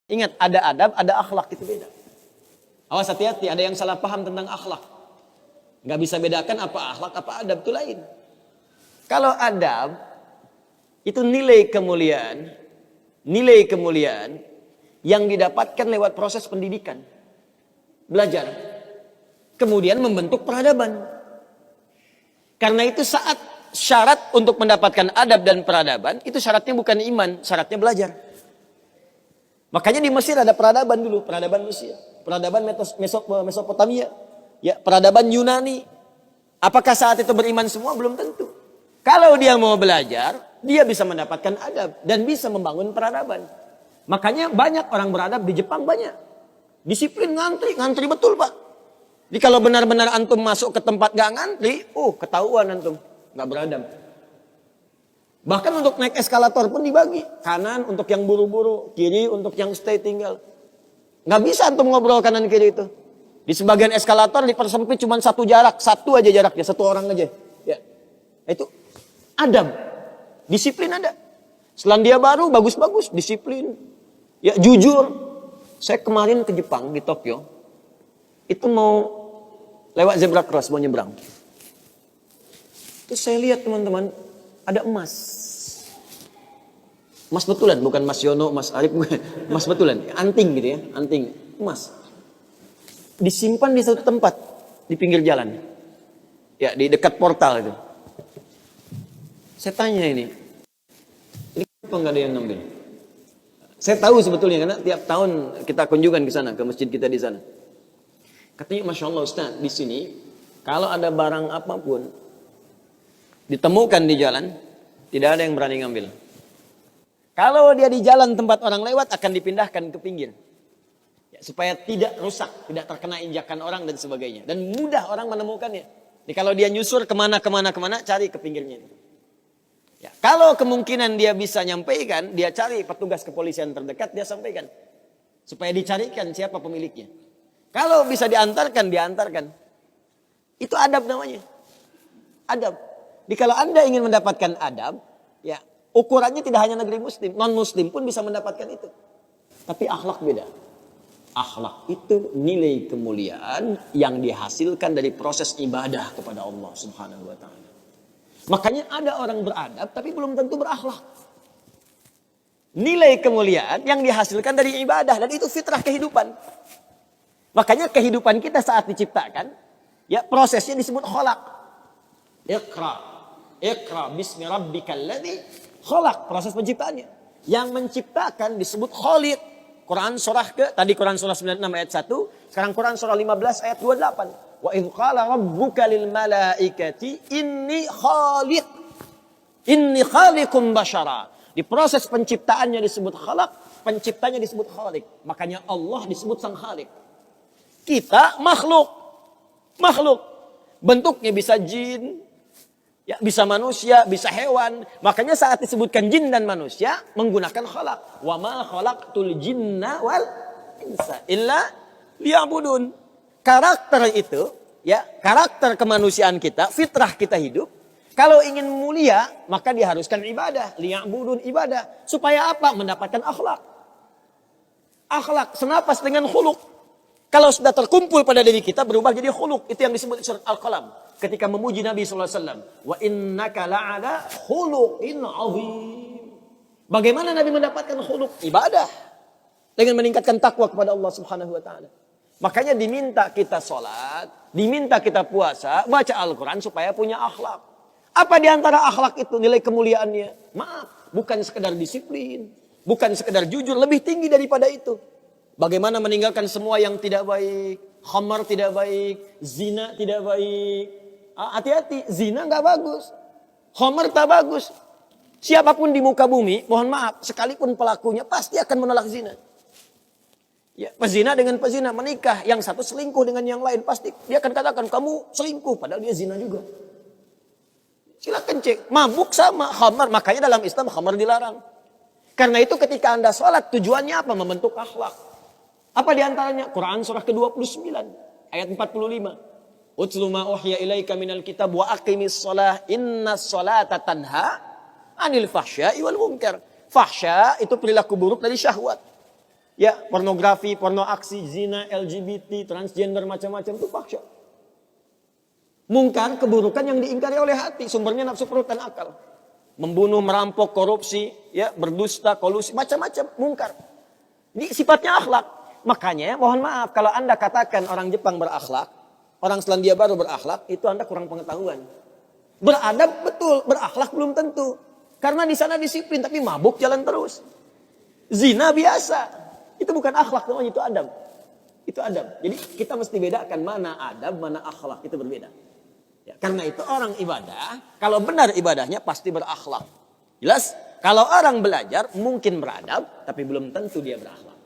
Ingat, ada adab, ada akhlak, itu beda. Awas, hati-hati, ada yang salah paham tentang akhlak. Nggak bisa bedakan apa akhlak, apa adab, itu lain. Kalau adab, itu nilai kemuliaan yang didapatkan lewat proses pendidikan. Belajar. Kemudian membentuk peradaban. Karena itu saat syarat untuk mendapatkan adab dan peradaban, itu syaratnya bukan iman, syaratnya belajar. Makanya di Mesir ada peradaban dulu, peradaban Mesir, peradaban Mesopotamia, ya, peradaban Yunani. Apakah saat itu beriman semua? Belum tentu. Kalau dia mau belajar, dia bisa mendapatkan adab dan bisa membangun peradaban. Makanya banyak orang beradab di Jepang, banyak. Disiplin, ngantri betul, Pak. Jadi kalau benar-benar antum masuk ke tempat gak ngantri, ketahuan antum gak beradab. Bahkan untuk naik eskalator pun dibagi. Kanan untuk yang buru-buru, kiri untuk yang stay tinggal. Nggak bisa antum ngobrol kanan kiri itu. Di sebagian eskalator dipersempit cuma satu aja jaraknya, satu orang aja. Ya. Itu adab. Disiplin ada. Selandia Baru bagus-bagus, disiplin. Ya, jujur. Saya kemarin ke Jepang, di Tokyo. Itu mau lewat zebra cross, mau nyebrang. Terus saya lihat teman-teman, ada emas. Emas betulan, bukan Mas Yono, Mas Arif, emas betulan. Anting gitu ya, anting. Emas. Disimpan di satu tempat, di pinggir jalan. Ya, di dekat portal itu. Saya tanya ini kenapa nggak ada yang ngambil? Saya tahu sebetulnya, karena tiap tahun kita kunjungan ke sana, ke masjid kita di sana. Katanya, Masya Allah Ustaz, di sini, kalau ada barang apapun, ditemukan di jalan, tidak ada yang berani ngambil. Kalau dia di jalan tempat orang lewat, akan dipindahkan ke pinggir. Ya, supaya tidak rusak, tidak terkena injakan orang dan sebagainya. Dan mudah orang menemukannya. Jadi kalau dia nyusur kemana, cari ke pinggirnya. Ya, kalau kemungkinan dia bisa nyampaikan, dia cari petugas kepolisian terdekat, dia sampaikan. Supaya dicarikan siapa pemiliknya. Kalau bisa diantarkan. Itu adab namanya. Adab. Jadi kalau Anda ingin mendapatkan adab, ya ukurannya tidak hanya negeri muslim, non-muslim pun bisa mendapatkan itu. Tapi akhlak beda. Akhlak itu nilai kemuliaan yang dihasilkan dari proses ibadah kepada Allah Subhanahu wa taala. Makanya ada orang beradab tapi belum tentu berakhlak. Nilai kemuliaan yang dihasilkan dari ibadah, dan itu fitrah kehidupan. Makanya kehidupan kita saat diciptakan, ya prosesnya disebut khalaq. Iqra bismi rabbikal ladzi khalaq, proses penciptaannya. Yang menciptakan disebut Khaliq. Quran surah tadi Quran surah 96 ayat 1, sekarang Quran surah 15 ayat 28. Wa idz qala rabbuka lil malaikati inni khaliqum basyara. Di proses penciptaannya disebut khalaq, penciptanya disebut Khaliq. Makanya Allah disebut sang Khaliq. Kita makhluk. Bentuknya bisa jin, ya, bisa manusia, bisa hewan. Makanya saat disebutkan jin dan manusia menggunakan khalaq. Wa ma khalaqtul jinna wal insa illa liya'budun. Karakter itu, ya, karakter kemanusiaan kita, fitrah kita hidup. Kalau ingin mulia, maka diharuskan ibadah, liya'budun, ibadah. Supaya apa? Mendapatkan akhlak. Akhlak senapas dengan khuluq. Kalau sudah terkumpul pada diri kita, berubah jadi khuluq. Itu yang disebut surat Al-Qalam. Ketika memuji Nabi SAW. Wa innaka la'ala khuluqin azim. Bagaimana Nabi mendapatkan khuluq? Ibadah. Dengan meningkatkan takwa kepada Allah Subhanahu wa ta'ala. Makanya diminta kita sholat, diminta kita puasa, baca Al-Quran supaya punya akhlak. Apa diantara akhlak itu nilai kemuliaannya? Maaf, bukan sekedar disiplin. Bukan sekedar jujur, lebih tinggi daripada itu. Bagaimana meninggalkan semua yang tidak baik. Khamar tidak baik. Zina tidak baik. Hati-hati, zina gak bagus. Khamar tak bagus. Siapapun di muka bumi, mohon maaf, sekalipun pelakunya pasti akan menolak zina. Ya, pezina dengan pezina menikah. Yang satu selingkuh dengan yang lain. Pasti dia akan katakan, kamu selingkuh. Padahal dia zina juga. Silakan cek. Mabuk sama khamar. Makanya dalam Islam khamar dilarang. Karena itu ketika Anda sholat, tujuannya apa? Membentuk akhlak. Apa diantaranya? Quran surah ke-29 ayat 45. Utlu ma uhya ilaika minal kitab wa aqimis shalah innas sholata tanha anil fahsya'i wal munkar. Fahsya itu perilaku buruk dari syahwat. Ya, pornografi, porno aksi, zina, LGBT, transgender, macam-macam itu fahsya. Mungkar, keburukan yang diingkari oleh hati, sumbernya nafsu perut dan akal. Membunuh, merampok, korupsi, ya, berdusta, kolusi, macam-macam mungkar. Ini sifatnya akhlak. Makanya, mohon maaf kalau Anda katakan orang Jepang berakhlak, orang Selandia Baru berakhlak, itu Anda kurang pengetahuan. Beradab betul, berakhlak belum tentu. Karena di sana disiplin, tapi mabuk jalan terus. Zina biasa. Itu bukan akhlak namanya, itu adab. Itu adab. Jadi kita mesti bedakan mana adab, mana akhlak. Itu berbeda. Ya, karena itu orang ibadah, kalau benar ibadahnya pasti berakhlak. Jelas? Kalau orang belajar mungkin beradab, tapi belum tentu dia berakhlak.